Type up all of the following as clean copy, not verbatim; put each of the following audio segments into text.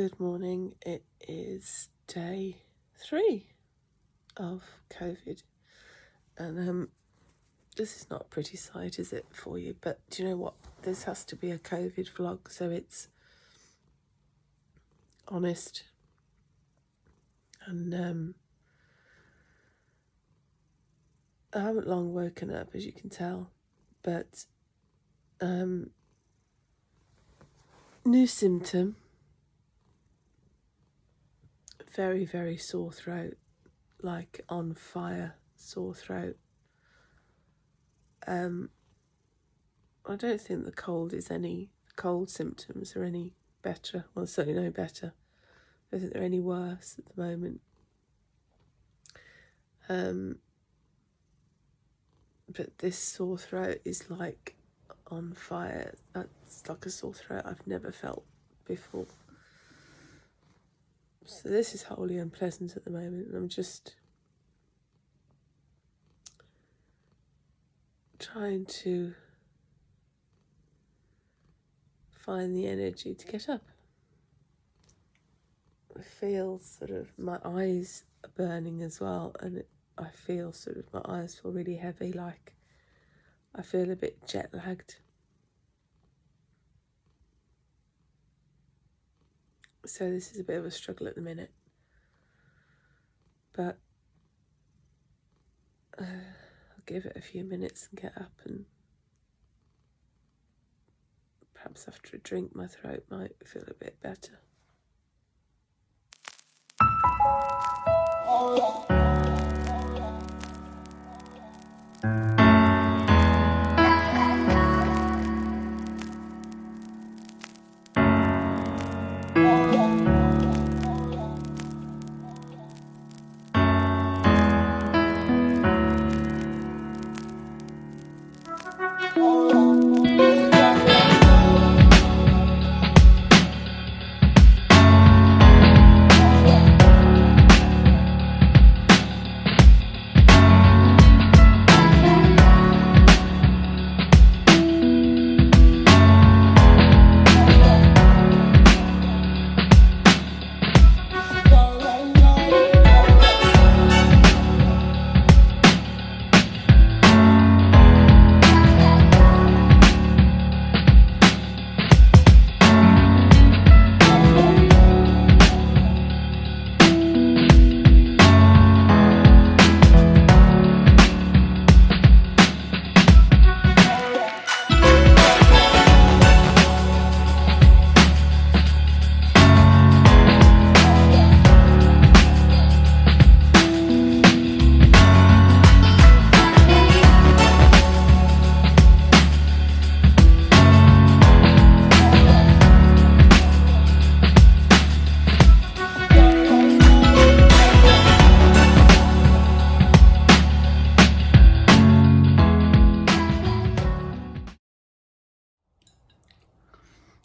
Good morning. It is day 3 of COVID, and this is not a pretty sight, is it, for you? But do you know what? This has to be a COVID vlog, so it's honest. And I haven't long woken up, as you can tell, but new symptom. Very, very sore throat, like on fire sore throat. I don't think the cold symptoms are any better. Well, certainly no better. I don't think they're any worse at the moment. But this sore throat is like on fire. That's like a sore throat I've never felt before. So this is wholly unpleasant at the moment, and I'm just trying to find the energy to get up. I feel sort of my eyes are burning as well, and I feel sort of my eyes feel really heavy, like I feel a bit jet lagged. So this is a bit of a struggle at the minute, but I'll give it a few minutes and get up, and perhaps after a drink my throat might feel a bit better.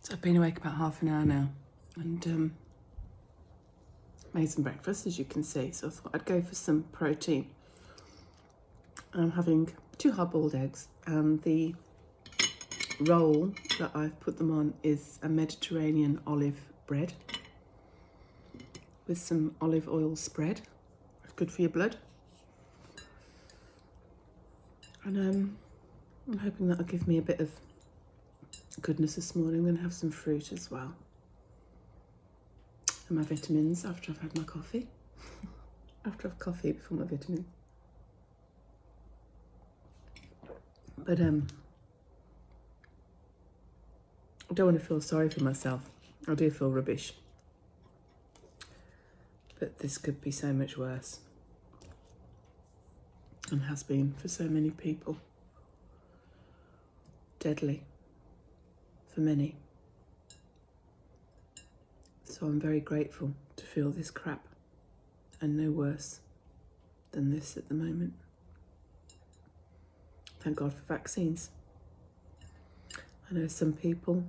So I've been awake about half an hour now, and made some breakfast, as you can see. So I thought I'd go for some protein. I'm having 2 hard-boiled eggs, and the roll that I've put them on is a Mediterranean olive bread with some olive oil spread. It's good for your blood. And I'm hoping that'll give me a bit of goodness this morning. I'm going to have some fruit as well, and my vitamins after I've had my coffee. After I've had coffee before my vitamins. But I don't want to feel sorry for myself. I do feel rubbish, but this could be so much worse, and has been for so many people. Deadly for many. So I'm very grateful to feel this crap and no worse than this at the moment. Thank God for vaccines. I know some people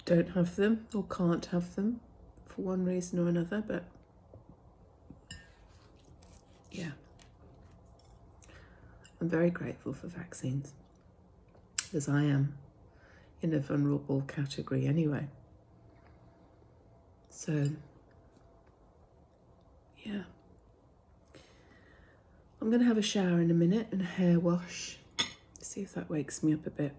don't have them or can't have them for one reason or another, but yeah, I'm very grateful for vaccines, as I am in a vulnerable category anyway. So, yeah. I'm going to have a shower in a minute and a hair wash. See if that wakes me up a bit.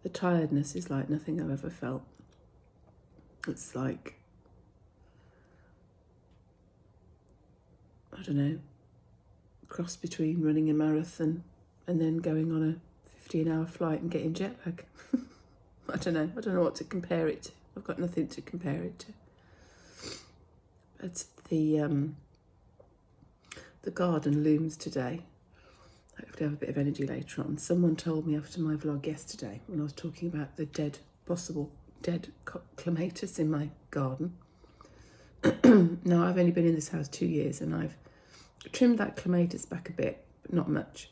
The tiredness is like nothing I've ever felt. It's like, I don't know, cross between running a marathon and then going on a 15-hour flight and getting jet lag. I don't know what to compare it to. I've got nothing to compare it to. But the garden looms today. Hopefully I have a bit of energy later on. Someone told me after my vlog yesterday, when I was talking about the possible dead clematis in my garden. Now, I've only been in this house 2 years and I've trimmed that clematis back a bit, but not much.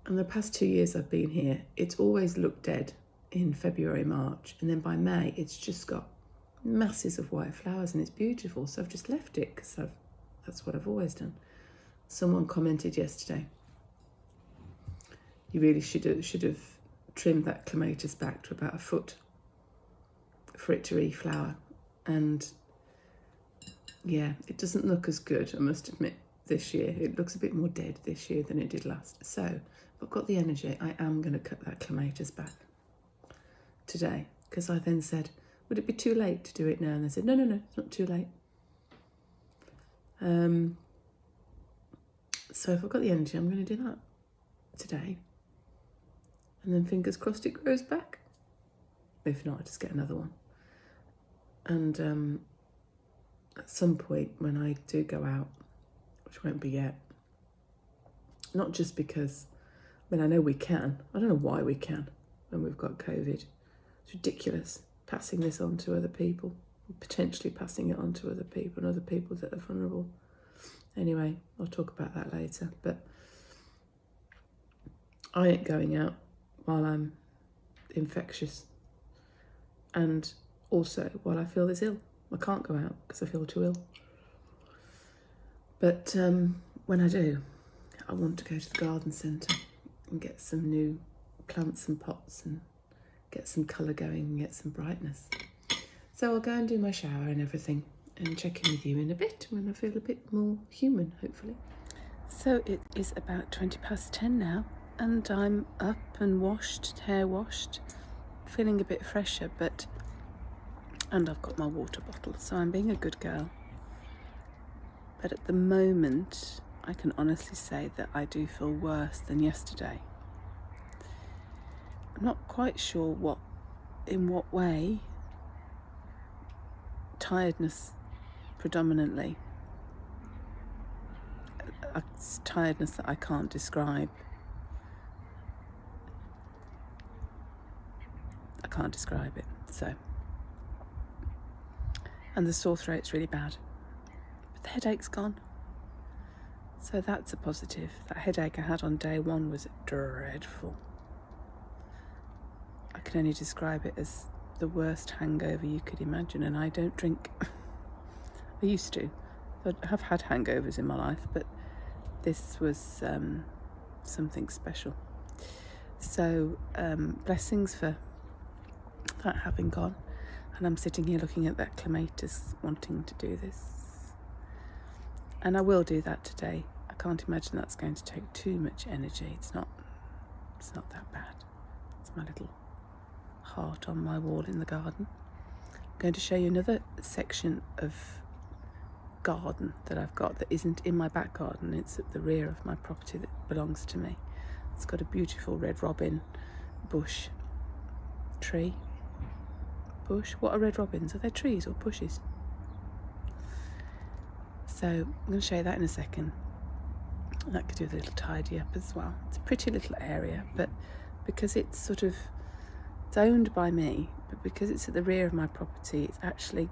And the past 2 years I've been here, it's always looked dead in February, March. And then by May, it's just got masses of white flowers and it's beautiful. So I've just left it because that's what I've always done. Someone commented yesterday, you really should have trimmed that clematis back to about a foot for it to reflower. And yeah, it doesn't look as good, I must admit, this year. It looks a bit more dead this year than it did last. So if I've got the energy, I am going to cut that clematis back today. Because I then said, would it be too late to do it now? And they said, no, it's not too late. So if I've got the energy, I'm going to do that today. And then fingers crossed it grows back. If not, I just get another one. And at some point when I do go out, which won't be yet, not just because, I know we can. I don't know why we can when we've got COVID. It's ridiculous passing this on to other people, potentially passing it on to other people and other people that are vulnerable. Anyway, I'll talk about that later, but I ain't going out while I'm infectious and also while I feel this ill. I can't go out because I feel too ill. But when I do, I want to go to the garden centre and get some new plants and pots and get some colour going and get some brightness. So I'll go and do my shower and everything and check in with you in a bit when I feel a bit more human, hopefully. So it is about 10:20 now and I'm up and washed, hair washed, feeling a bit fresher, and I've got my water bottle, so I'm being a good girl. But at the moment, I can honestly say that I do feel worse than yesterday. I'm not quite sure in what way. Tiredness predominantly. It's tiredness that I can't describe. I can't describe it, so. And the sore throat's really bad. But the headache's gone. So that's a positive. That headache I had on day one was dreadful. I can only describe it as the worst hangover you could imagine, and I don't drink. I used to. I have had hangovers in my life, but this was something special. So blessings for that having gone. And I'm sitting here looking at that clematis, wanting to do this. And I will do that today. I can't imagine that's going to take too much energy. It's not that bad. It's my little heart on my wall in the garden. I'm going to show you another section of garden that I've got that isn't in my back garden. It's at the rear of my property that belongs to me. It's got a beautiful red robin bush tree. Bush? What are red robins? Are they trees or bushes? So I'm going to show you that in a second. And that could do with a little tidy up as well. It's a pretty little area, but because it's owned by me, but because it's at the rear of my property, it actually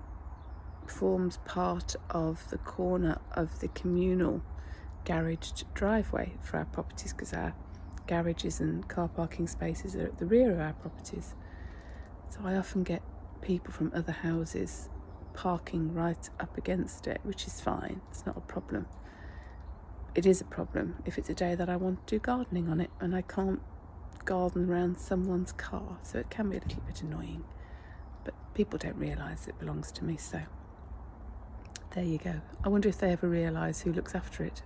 forms part of the corner of the communal garaged driveway for our properties, because our garages and car parking spaces are at the rear of our properties. So I often get people from other houses parking right up against it, which is fine. It's not a problem. It is a problem if it's a day that I want to do gardening on it and I can't garden around someone's car, so it can be a little bit annoying. but people don't realise it belongs to me, so there you go. I wonder if they ever realise who looks after it.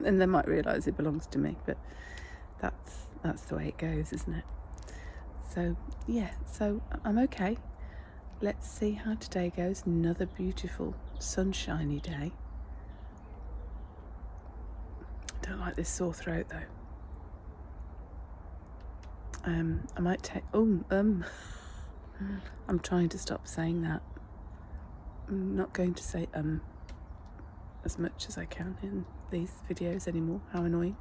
And they might realise it belongs to me, but that's the way it goes, isn't it? So yeah, so I'm okay. Let's see how today goes. Another beautiful sunshiny day. Don't like this sore throat though. I might take I'm trying to stop saying that. I'm not going to say as much as I can in these videos anymore. How annoying.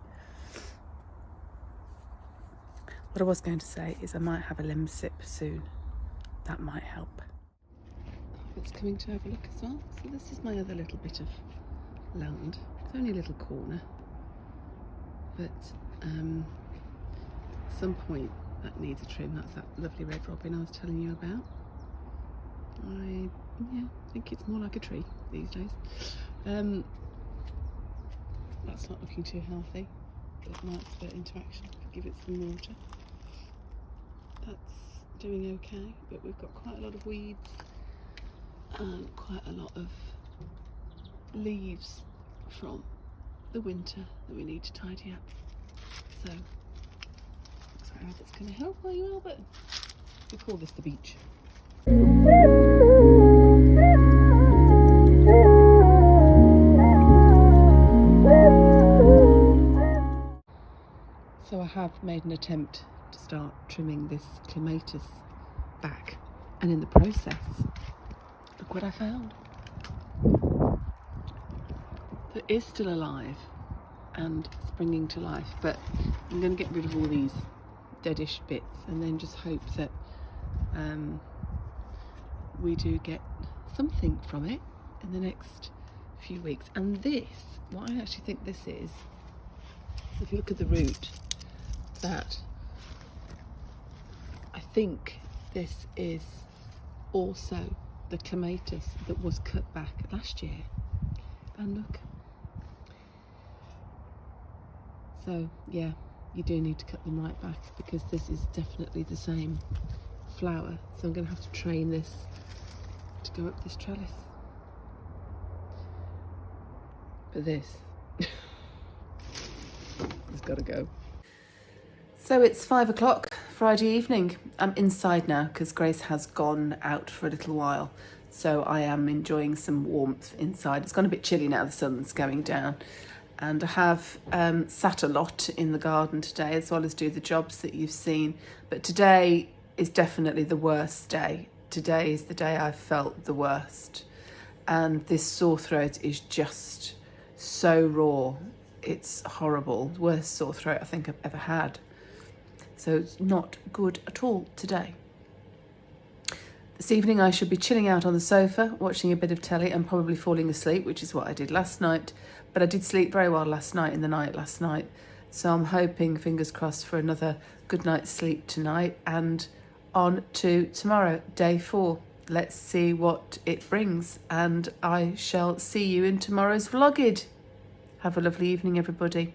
What I was going to say is I might have a lemon sip soon. That might help. It's coming to have a look as well. So this is my other little bit of land. It's only a little corner, but at some point that needs a trim. That's that lovely red robin I was telling you about. I think it's more like a tree these days. That's not looking too healthy. It might spur interaction. Give it some water. That's doing okay, but we've got quite a lot of weeds and quite a lot of leaves from the winter that we need to tidy up. So looks like Albert's going to help. Are you, Albert? We call this the beach. So I have made an attempt to start trimming this clematis back, and in the process, look what I found. That is still alive and springing to life, but I'm going to get rid of all these deadish bits and then just hope that we do get something from it in the next few weeks. And this, what I actually think this is if you look at the root, that I think this is also the clematis that was cut back last year. And look. So yeah, you do need to cut them right back because this is definitely the same flower. So I'm going to have to train this to go up this trellis. But this has got to go. So it's 5 o'clock Friday evening. I'm inside now because Grace has gone out for a little while. So I am enjoying some warmth inside. It's gone a bit chilly now, the sun's going down. And I have sat a lot in the garden today, as well as do the jobs that you've seen. But today is definitely the worst day. Today is the day I felt the worst. And this sore throat is just so raw. It's horrible. The worst sore throat I think I've ever had. So it's not good at all today. This evening I should be chilling out on the sofa, watching a bit of telly and probably falling asleep, which is what I did last night. But I did sleep very well last night, last night. So I'm hoping, fingers crossed, for another good night's sleep tonight and on to tomorrow, day 4. Let's see what it brings, and I shall see you in tomorrow's Vlogid. Have a lovely evening, everybody.